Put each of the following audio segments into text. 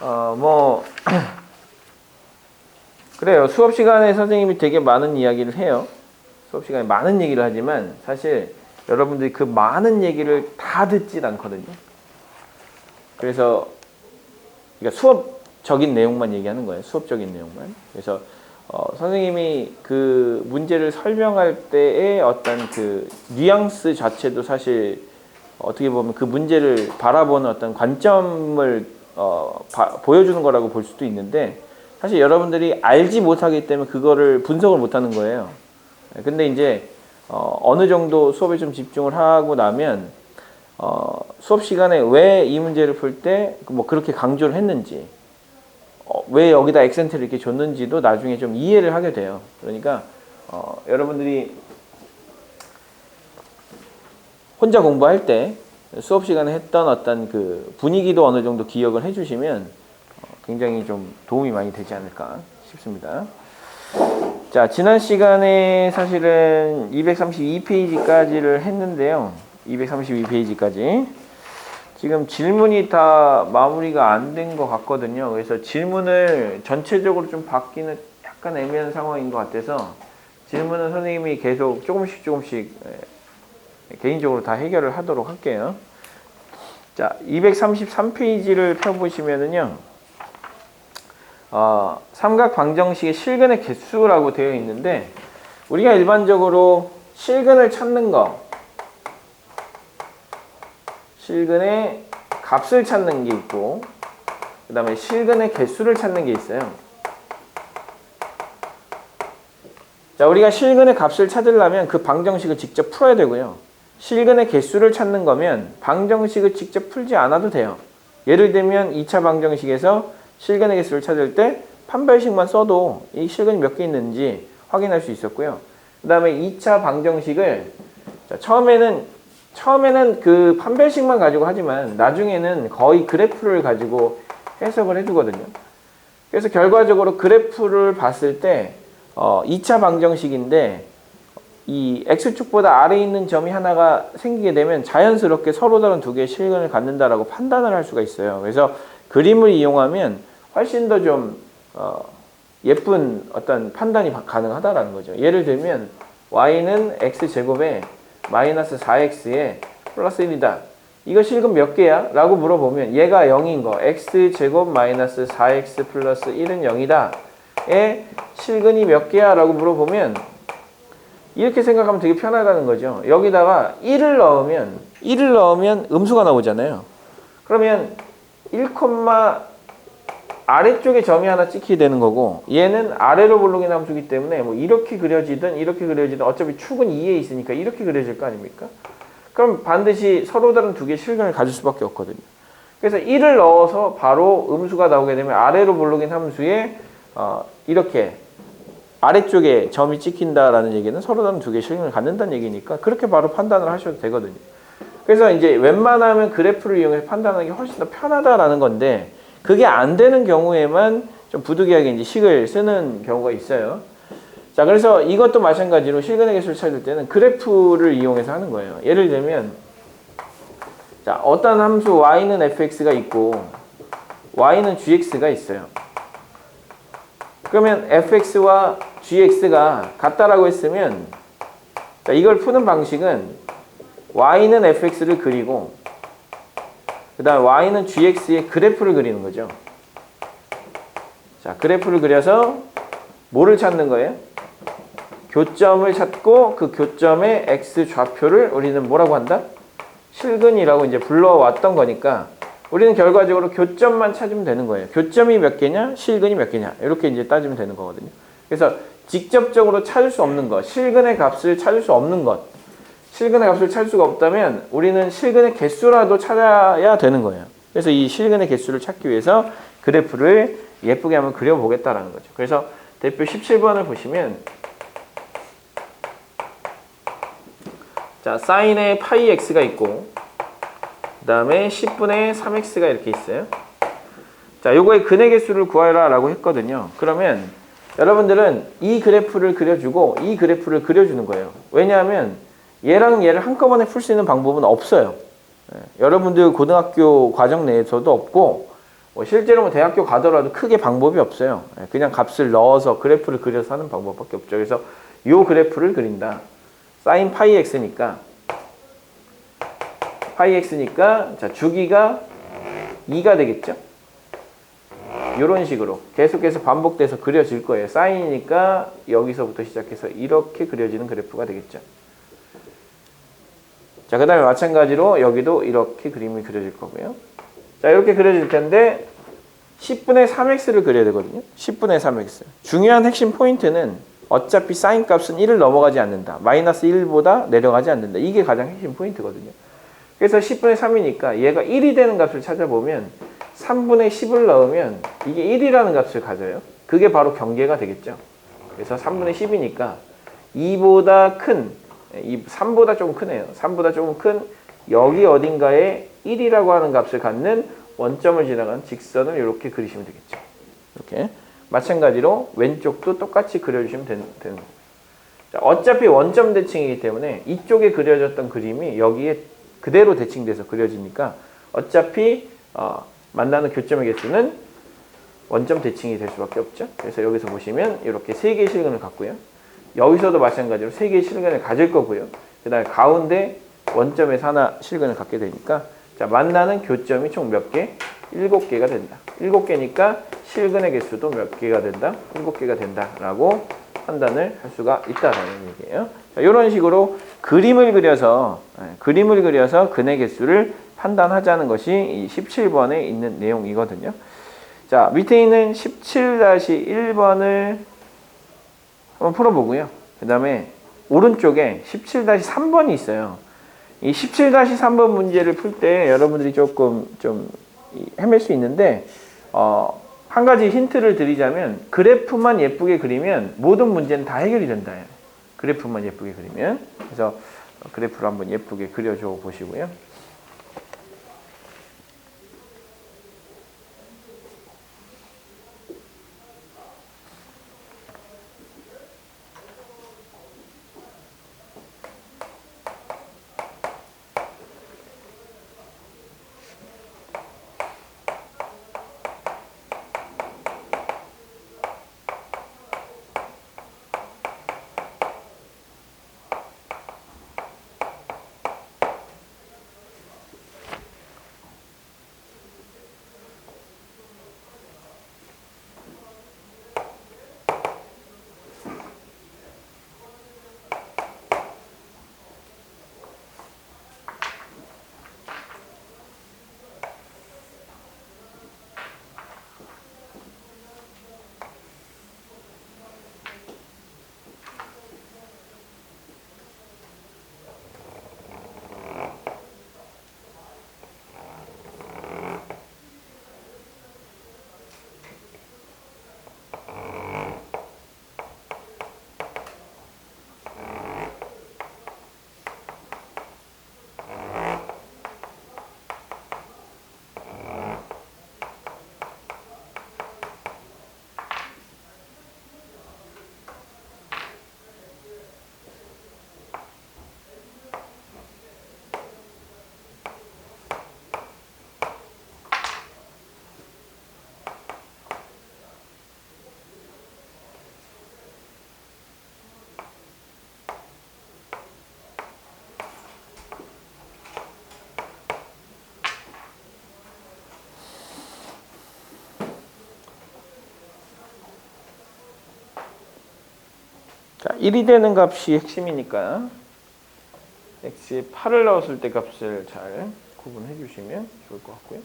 뭐 그래요. 수업 시간에 선생님이 되게 많은 이야기를 해요. 수업 시간에 많은 얘기를 하지만 사실 여러분들이 그 많은 얘기를 다 듣질 않거든요. 그래서 그러니까 수업적인 내용만 얘기하는 거예요. 수업적인 내용만. 그래서 선생님이 그 문제를 설명할 때의 어떤 그 뉘앙스 자체도 사실 어떻게 보면 그 문제를 바라보는 어떤 관점을 보여주는 거라고 볼 수도 있는데 사실 여러분들이 알지 못하기 때문에 그거를 분석을 못하는 거예요. 근데 이제 어느 정도 수업에 좀 집중을 하고 나면 수업 시간에 왜 이 문제를 풀 때 뭐 그렇게 강조를 했는지 왜 여기다 액센트를 이렇게 줬는지도 나중에 좀 이해를 하게 돼요. 그러니까 여러분들이 혼자 공부할 때 수업 시간에 했던 어떤 그 분위기도 어느 정도 기억을 해주시면 굉장히 좀 도움이 많이 되지 않을까 싶습니다. 자, 지난 시간에 사실은 232페이지까지를 했는데요. 232페이지까지. 지금 질문이 다 마무리가 안 된 것 같거든요. 그래서 질문을 전체적으로 좀 받기는 약간 애매한 상황인 것 같아서 질문은 선생님이 계속 조금씩 개인적으로 다 해결을 하도록 할게요. 자, 233페이지를 펴보시면은요. 삼각 방정식의 실근의 개수라고 되어 있는데 우리가 일반적으로 실근을 찾는 거, 실근의 값을 찾는 게 있고 그 다음에 실근의 개수를 찾는 게 있어요. 자, 우리가 실근의 값을 찾으려면 그 방정식을 직접 풀어야 되고요. 실근의 개수를 찾는 거면 방정식을 직접 풀지 않아도 돼요. 예를 들면 2차 방정식에서 실근의 개수를 찾을 때 판별식만 써도 이 실근이 몇 개 있는지 확인할 수 있었고요. 그 다음에 2차 방정식을 자, 처음에는 그 판별식만 가지고 하지만 나중에는 거의 그래프를 가지고 해석을 해두거든요. 그래서 결과적으로 그래프를 봤을 때 2차 방정식인데 이 x축보다 아래에 있는 점이 하나가 생기게 되면 자연스럽게 서로 다른 두 개의 실근을 갖는다라고 판단을 할 수가 있어요. 그래서 그림을 이용하면 훨씬 더 좀 예쁜 어떤 판단이 가능하다라는 거죠. 예를 들면 y는 x제곱에 마이너스 4x에 플러스 1이다. 이거 실근 몇 개야? 라고 물어보면 얘가 0인 거 x제곱 마이너스 4x 플러스 1은 0이다. 에 실근이 몇 개야? 라고 물어보면 이렇게 생각하면 되게 편하다는 거죠. 여기다가 1을 넣으면 음수가 나오잖아요. 그러면 1, 아래쪽에 점이 하나 찍히게 되는 거고 얘는 아래로 볼록인 함수이기 때문에 뭐 이렇게 그려지든 어차피 축은 2에 있으니까 이렇게 그려질 거 아닙니까? 그럼 반드시 서로 다른 두 개의 실근을 가질 수밖에 없거든요. 그래서 1을 넣어서 바로 음수가 나오게 되면 아래로 볼록인 함수에 이렇게 아래쪽에 점이 찍힌다라는 얘기는 서로 다른 두 개의 실근을 갖는다는 얘기니까 그렇게 바로 판단을 하셔도 되거든요. 그래서 이제 웬만하면 그래프를 이용해서 판단하는 게 훨씬 더 편하다라는 건데 그게 안 되는 경우에만 좀 부득이하게 이제 식을 쓰는 경우가 있어요. 자, 그래서 이것도 마찬가지로 실근의 개수를 찾을 때는 그래프를 이용해서 하는 거예요. 예를 들면 자, 어떤 함수 y는 fx가 있고 y는 gx가 있어요. 그러면 fx와 gx가 같다라고 했으면 자, 이걸 푸는 방식은 y는 fx를 그리고 그 다음 y는 gx의 그래프를 그리는 거죠. 자, 그래프를 그려서 뭐를 찾는 거예요? 교점을 찾고 그 교점의 x 좌표를 우리는 뭐라고 한다? 실근이라고 이제 불러왔던 거니까 우리는 결과적으로 교점만 찾으면 되는 거예요. 교점이 몇 개냐? 실근이 몇 개냐? 이렇게 이제 따지면 되는 거거든요. 그래서 직접적으로 찾을 수 없는 것, 실근의 값을 찾을 수 없는 것, 실근의 값을 찾을 수가 없다면 우리는 실근의 개수라도 찾아야 되는 거예요. 그래서 이 실근의 개수를 찾기 위해서 그래프를 예쁘게 한번 그려보겠다라는 거죠. 그래서 대표 17번을 보시면 자, 사인의 파이 x가 있고 그 다음에 10분의 3x가 이렇게 있어요. 자, 요거의 근의 개수를 구하라 라고 했거든요. 그러면 여러분들은 이 그래프를 그려주고 이 그래프를 그려주는 거예요. 왜냐하면 얘랑 얘를 한꺼번에 풀 수 있는 방법은 없어요. 여러분들 고등학교 과정 내에서도 없고 뭐 실제로 뭐 대학교 가더라도 크게 방법이 없어요. 그냥 값을 넣어서 그래프를 그려서 하는 방법밖에 없죠. 그래서 요 그래프를 그린다. 사인 파이 x니까 자 주기가 2가 되겠죠. 이런 식으로 계속해서 반복돼서 그려질 거예요. 사인이니까 여기서부터 시작해서 이렇게 그려지는 그래프가 되겠죠. 자, 그 다음에 마찬가지로 여기도 이렇게 그림이 그려질 거고요. 자, 이렇게 그려질 텐데 10분의 3x를 그려야 되거든요. 10분의 3x. 중요한 핵심 포인트는 어차피 사인 값은 1을 넘어가지 않는다. 마이너스 1보다 내려가지 않는다. 이게 가장 핵심 포인트거든요. 그래서 10분의 3이니까 얘가 1이 되는 값을 찾아보면 3분의 10을 넣으면 이게 1이라는 값을 가져요. 그게 바로 경계가 되겠죠. 그래서 3분의 10이니까 2보다 큰, 3보다 조금 크네요. 3보다 조금 큰 여기 어딘가에 1이라고 하는 값을 갖는 원점을 지나간 직선을 이렇게 그리시면 되겠죠. 이렇게. 마찬가지로 왼쪽도 똑같이 그려주시면 되는 거예요. 자, 어차피 원점 대칭이기 때문에 이쪽에 그려졌던 그림이 여기에 그대로 대칭돼서 그려지니까 어차피 만나는 교점의 개수는 원점 대칭이 될 수밖에 없죠. 그래서 여기서 보시면 이렇게 3개의 실근을 갖고요. 여기서도 마찬가지로 3개의 실근을 가질 거고요. 그 다음에 가운데 원점에서 하나 실근을 갖게 되니까 자, 만나는 교점이 총 몇 개? 7개가 된다. 7개니까 실근의 개수도 몇 개가 된다? 7개가 된다라고 판단을 할 수가 있다라는 얘기예요. 자, 이런 식으로 그림을 그려서 근의 개수를 판단하자는 것이 이 17번에 있는 내용이거든요. 자, 밑에 있는 17-1번을 한번 풀어보고요. 그 다음에 오른쪽에 17-3번이 있어요. 이 17-3번 문제를 풀 때 여러분들이 조금 좀 헤맬 수 있는데 한 가지 힌트를 드리자면 그래프만 예쁘게 그리면 모든 문제는 다 해결이 된다. 그래프만 예쁘게 그리면. 그래서 그래프를 한번 예쁘게 그려줘 보시고요. 자, 1이 되는 값이 핵심이니까 x에 8을 넣었을 때 값을 잘 구분해 주시면 좋을 것 같고요.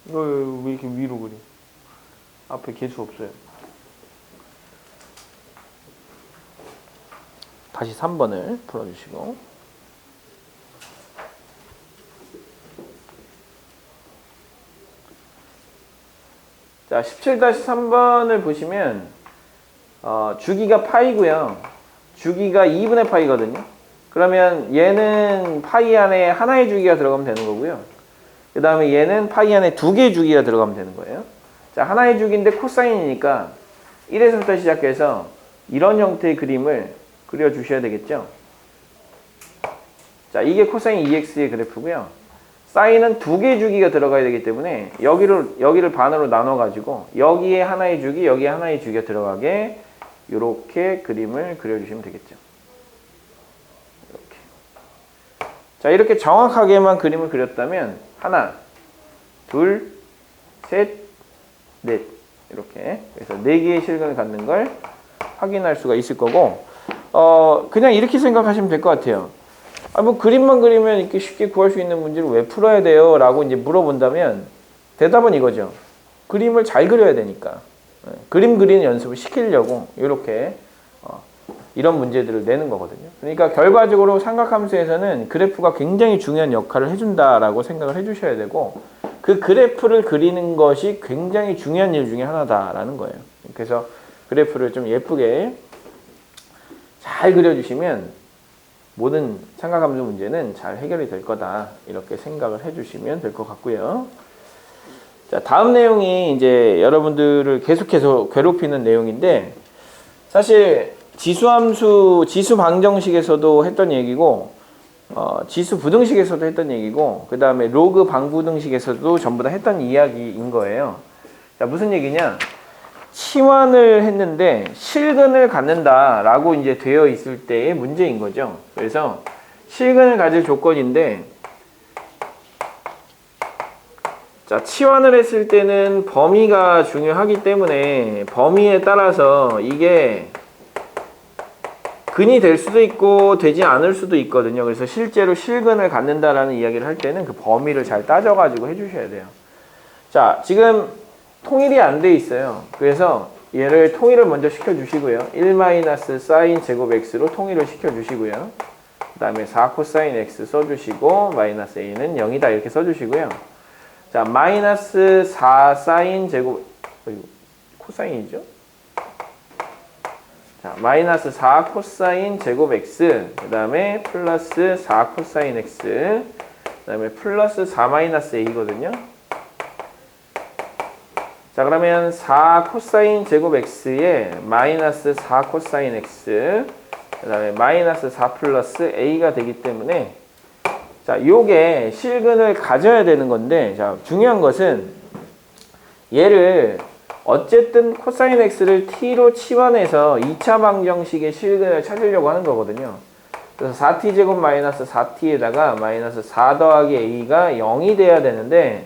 이거 왜 이렇게 위로 그려? 앞에 개수 없어요. 다시 3번을 풀어주시고 자 17-3번을 보시면 주기가 파이고요. 주기가 2분의 파이거든요. 그러면 얘는 파이 안에 하나의 주기가 들어가면 되는 거고요. 그 다음에 얘는 파이 안에 두 개의 주기가 들어가면 되는 거예요. 자, 하나의 주기인데 코사인이니까 1에서부터 시작해서 이런 형태의 그림을 그려주셔야 되겠죠. 자, 이게 코사인 2x의 그래프고요. 사인은 두 개의 주기가 들어가야 되기 때문에 여기를 반으로 나눠가지고 여기에 하나의 주기, 여기에 하나의 주기가 들어가게 이렇게 그림을 그려주시면 되겠죠. 이렇게. 자, 이렇게 정확하게만 그림을 그렸다면 하나, 둘, 셋, 넷 이렇게 그래서 4개의 실근을 갖는 걸 확인할 수가 있을 거고 그냥 이렇게 생각하시면 될 것 같아요. 뭐 그림만 그리면 이렇게 쉽게 구할 수 있는 문제를 왜 풀어야 돼요? 라고 이제 물어본다면 대답은 이거죠. 그림을 잘 그려야 되니까. 그림 그리는 연습을 시키려고 이렇게 이런 문제들을 내는 거거든요. 그러니까 결과적으로 삼각함수에서는 그래프가 굉장히 중요한 역할을 해준다라고 생각을 해주셔야 되고 그 그래프를 그리는 것이 굉장히 중요한 일 중에 하나다라는 거예요. 그래서 그래프를 좀 예쁘게 잘 그려주시면 모든 삼각함수 문제는 잘 해결이 될 거다 이렇게 생각을 해주시면 될 것 같고요. 자, 다음 내용이 이제 여러분들을 계속해서 괴롭히는 내용인데 사실 지수함수, 지수 방정식에서도 했던 얘기고 지수 부등식에서도 했던 얘기고 그 다음에 로그 방부등식에서도 전부 다 했던 이야기인 거예요. 자, 무슨 얘기냐? 치환을 했는데 실근을 갖는다라고 이제 되어 있을 때의 문제인 거죠. 그래서 실근을 가질 조건인데 자, 치환을 했을 때는 범위가 중요하기 때문에 범위에 따라서 이게 근이 될 수도 있고 되지 않을 수도 있거든요. 그래서 실제로 실근을 갖는다라는 이야기를 할 때는 그 범위를 잘 따져가지고 해주셔야 돼요. 자, 지금 통일이 안 돼 있어요. 그래서 얘를 통일을 먼저 시켜주시고요. 1 사인 제곱 x로 통일을 시켜주시고요. 그 다음에 4 코사인 x 써주시고 마이너스 a는 0이다 이렇게 써주시고요. 자, 마이너스 4 사인 제곱 코사인이죠? 자, 마이너스 4 코사인 제곱 x 그 다음에 플러스 4 코사인 x 그 다음에 플러스 4 마이너스 a거든요. 자, 그러면 4 코사인 제곱 x에 마이너스 4 코사인 x 그 다음에 마이너스 4 플러스 a가 되기 때문에 자, 요게 실근을 가져야 되는 건데 자, 중요한 것은 얘를 어쨌든 코사인 x를 t로 치환해서 2차 방정식의 실근을 찾으려고 하는 거거든요. 그래서 4t 제곱 마이너스 4t에다가 마이너스 4 더하기 a가 0이 돼야 되는데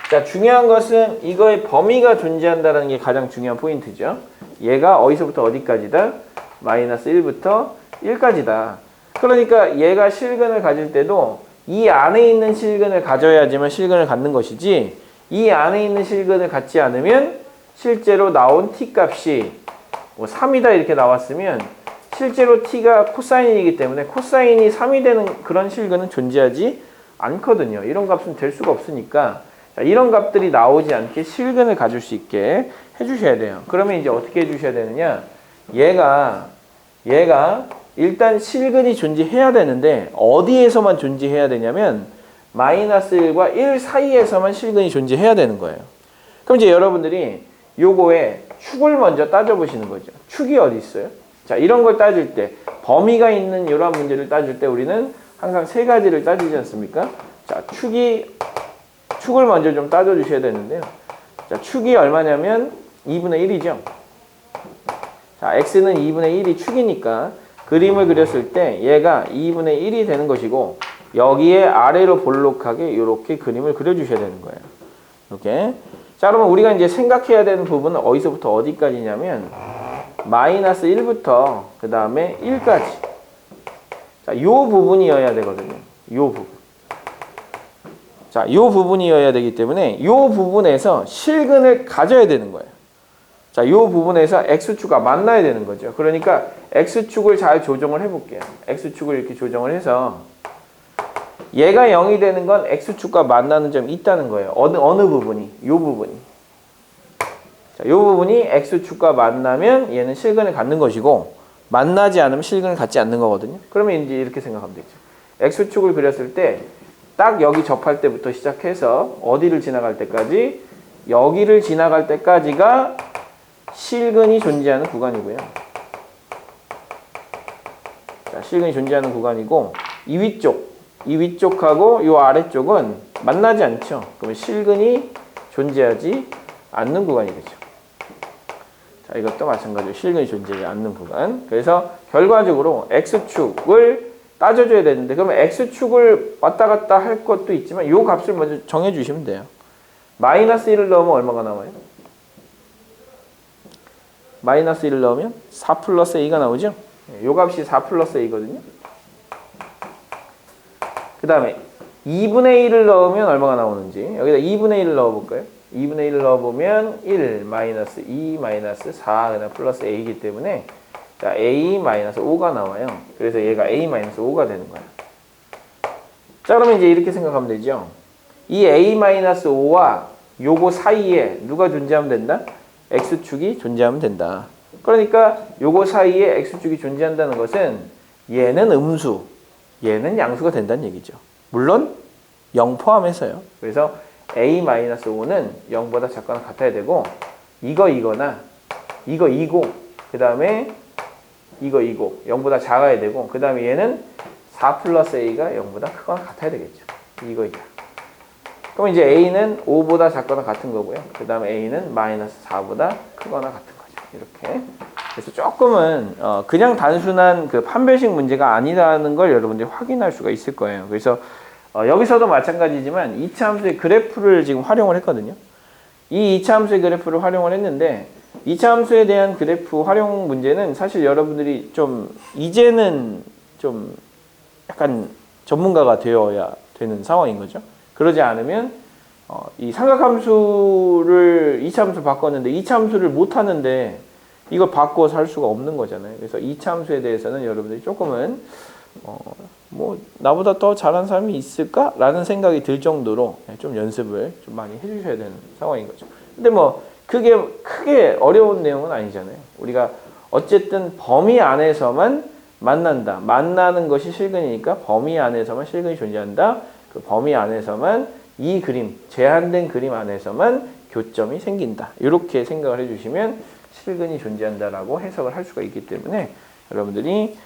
자, 중요한 것은 이거의 범위가 존재한다는 게 가장 중요한 포인트죠. 얘가 어디서부터 어디까지다? 마이너스 1부터 1까지다. 그러니까 얘가 실근을 가질 때도 이 안에 있는 실근을 가져야지만 실근을 갖는 것이지 이 안에 있는 실근을 갖지 않으면 실제로 나온 t 값이 뭐 3이다 이렇게 나왔으면 실제로 t가 코사인이기 때문에 코사인이 3이 되는 그런 실근은 존재하지 않거든요. 이런 값은 될 수가 없으니까 자, 이런 값들이 나오지 않게 실근을 가질 수 있게 해주셔야 돼요. 그러면 이제 어떻게 해주셔야 되느냐? 얘가 일단 실근이 존재해야 되는데 어디에서만 존재해야 되냐면 마이너스 1과 1 사이에서만 실근이 존재해야 되는 거예요. 그럼 이제 여러분들이 요거에 축을 먼저 따져보시는 거죠. 축이 어디 있어요? 자, 이런 걸 따질 때 범위가 있는 이러한 문제를 따질 때 우리는 항상 세 가지를 따지지 않습니까? 자, 축을 먼저 좀 따져주셔야 되는데요. 자, 축이 얼마냐면 2분의 1이죠. 자, x는 2분의 1이 축이니까 그림을 그렸을 때 얘가 2분의 1이 되는 것이고 여기에 아래로 볼록하게 이렇게 그림을 그려주셔야 되는 거예요. 이렇게. 자, 그러면 우리가 이제 생각해야 되는 부분은 어디서부터 어디까지냐면 마이너스 1부터 그 다음에 1까지. 자, 요 부분이어야 되거든요. 요 부분. 자, 요 부분이어야 되기 때문에 요 부분에서 실근을 가져야 되는 거예요. 자, 요 부분에서 x축과 만나야 되는 거죠. 그러니까 x축을 잘 조정을 해볼게요. x축을 이렇게 조정을 해서 얘가 0이 되는 건 x축과 만나는 점이 있다는 거예요. 어느 부분이? 요 부분이. 자, 요 부분이 x축과 만나면 얘는 실근을 갖는 것이고 만나지 않으면 실근을 갖지 않는 거거든요. 그러면 이제 이렇게 생각하면 되죠. x축을 그렸을 때 딱 여기 접할 때부터 시작해서 어디를 지나갈 때까지 여기를 지나갈 때까지가 실근이 존재하는 구간이고요. 자, 실근이 존재하는 구간이고 이 위쪽하고 이 아래쪽은 만나지 않죠. 그러면 실근이 존재하지 않는 구간이겠죠. 자, 이것도 마찬가지로 실근이 존재하지 않는 구간. 그래서 결과적으로 X축을 따져줘야 되는데 그러면 X축을 왔다 갔다 할 것도 있지만 이 값을 먼저 정해주시면 돼요. 마이너스 1을 넣으면 얼마가 나와요? 마이너스 1을 넣으면 4 플러스 A가 나오죠? 이 값이 4 플러스 A거든요. 그 다음에 2분의 1을 넣으면 얼마가 나오는지 여기다 2분의 1을 넣어볼까요? 2분의 1을 넣어보면 1 마이너스 2 마이너스 4 그다음 플러스 A이기 때문에 자 A 마이너스 5가 나와요. 그래서 얘가 A 마이너스 5가 되는 거야. 자 그러면 이제 이렇게 생각하면 되죠. 이 A 마이너스 5와 요거 사이에 누가 존재하면 된다? X축이 존재하면 된다. 그러니까 요거 사이에 X축이 존재한다는 것은 얘는 음수, 얘는 양수가 된다는 얘기죠. 물론 0 포함해서요. 그래서 A-5는 0보다 작거나 같아야 되고 이거나 이고 그 다음에 이고 0보다 작아야 되고 그 다음에 얘는 4 플러스 A가 0보다 크거나 같아야 되겠죠. 이거. 그럼 이제 A는 5보다 작거나 같은 거고요. 그 다음에 A는 마이너스 4보다 크거나 같은 거죠. 이렇게. 그래서 조금은 그냥 단순한 그 판별식 문제가 아니라는 걸 여러분들이 확인할 수가 있을 거예요. 그래서 여기서도 마찬가지지만 2차 함수의 그래프를 지금 활용을 했거든요. 이 2차 함수의 그래프를 활용을 했는데 2차 함수에 대한 그래프 활용 문제는 사실 여러분들이 좀 이제는 좀 약간 전문가가 되어야 되는 상황인 거죠. 그러지 않으면 이 삼각함수를 2차 함수 바꿨는데 2차 함수를 못 하는데 이걸 바꿔서 할 수가 없는 거잖아요. 그래서 2차 함수에 대해서는 여러분들이 조금은 뭐 나보다 더 잘하는 사람이 있을까? 라는 생각이 들 정도로 좀 연습을 좀 많이 해주셔야 되는 상황인 거죠. 근데 뭐 그게 크게 어려운 내용은 아니잖아요. 우리가 어쨌든 범위 안에서만 만난다. 만나는 것이 실근이니까 범위 안에서만 실근이 존재한다. 그 범위 안에서만 이 그림, 제한된 그림 안에서만 교점이 생긴다. 이렇게 생각을 해주시면 실근이 존재한다라고 해석을 할 수가 있기 때문에 여러분들이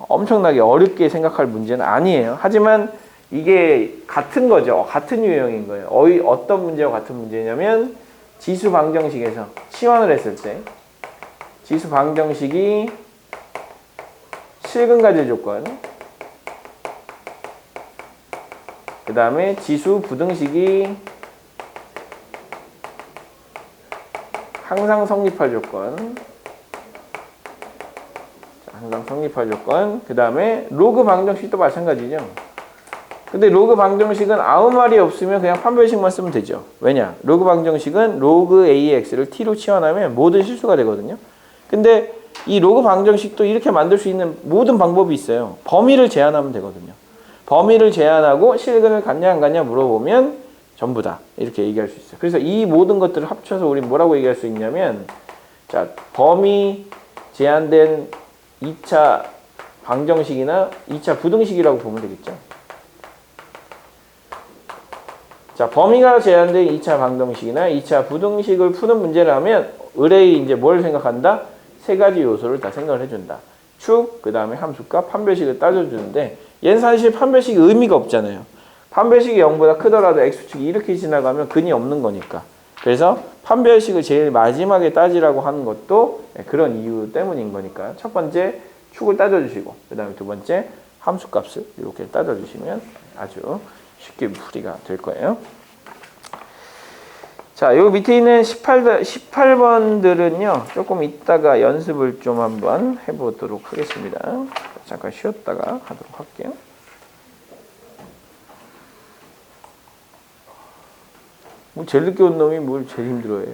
엄청나게 어렵게 생각할 문제는 아니에요. 하지만 이게 같은 거죠. 같은 유형인 거예요. 어떤 문제와 같은 문제냐면 지수 방정식에서 치환을 했을 때 지수 방정식이 실근 가질 조건 그 다음에 지수 부등식이 항상 성립할 조건 항상 성립할 조건 그 다음에 로그 방정식도 마찬가지죠. 근데 로그 방정식은 아무 말이 없으면 그냥 판별식만 쓰면 되죠. 왜냐? 로그 방정식은 로그 AX를 T로 치환하면 모든 실수가 되거든요. 근데 이 로그 방정식도 이렇게 만들 수 있는 모든 방법이 있어요. 범위를 제한하면 되거든요. 범위를 제한하고 실근을 갖냐 안 갖냐 물어보면 전부 다 이렇게 얘기할 수 있어요. 그래서 이 모든 것들을 합쳐서 우리 뭐라고 얘기할 수 있냐면 자 범위 제한된 2차 방정식이나 2차 부등식이라고 보면 되겠죠. 자, 범위가 제한된 2차 방정식이나 2차 부등식을 푸는 문제라면 의뢰이 이제 뭘 생각한다? 세 가지 요소를 다 생각을 해준다. 축, 그 다음에 함수값, 판별식을 따져주는데 얘는 사실 판별식이 의미가 없잖아요. 판별식이 0보다 크더라도 x축이 이렇게 지나가면 근이 없는 거니까. 그래서 판별식을 제일 마지막에 따지라고 하는 것도 그런 이유 때문인 거니까 첫 번째 축을 따져주시고 그 다음에 두 번째 함수값을 이렇게 따져주시면 아주 쉽게 풀이가 될 거예요. 자, 요 밑에 있는 18번들은요 조금 이따가 연습을 좀 한번 해보도록 하겠습니다. 잠깐 쉬었다가 하도록 할게요. 뭐 제일 늦게 온 놈이 뭘 제일 힘들어해.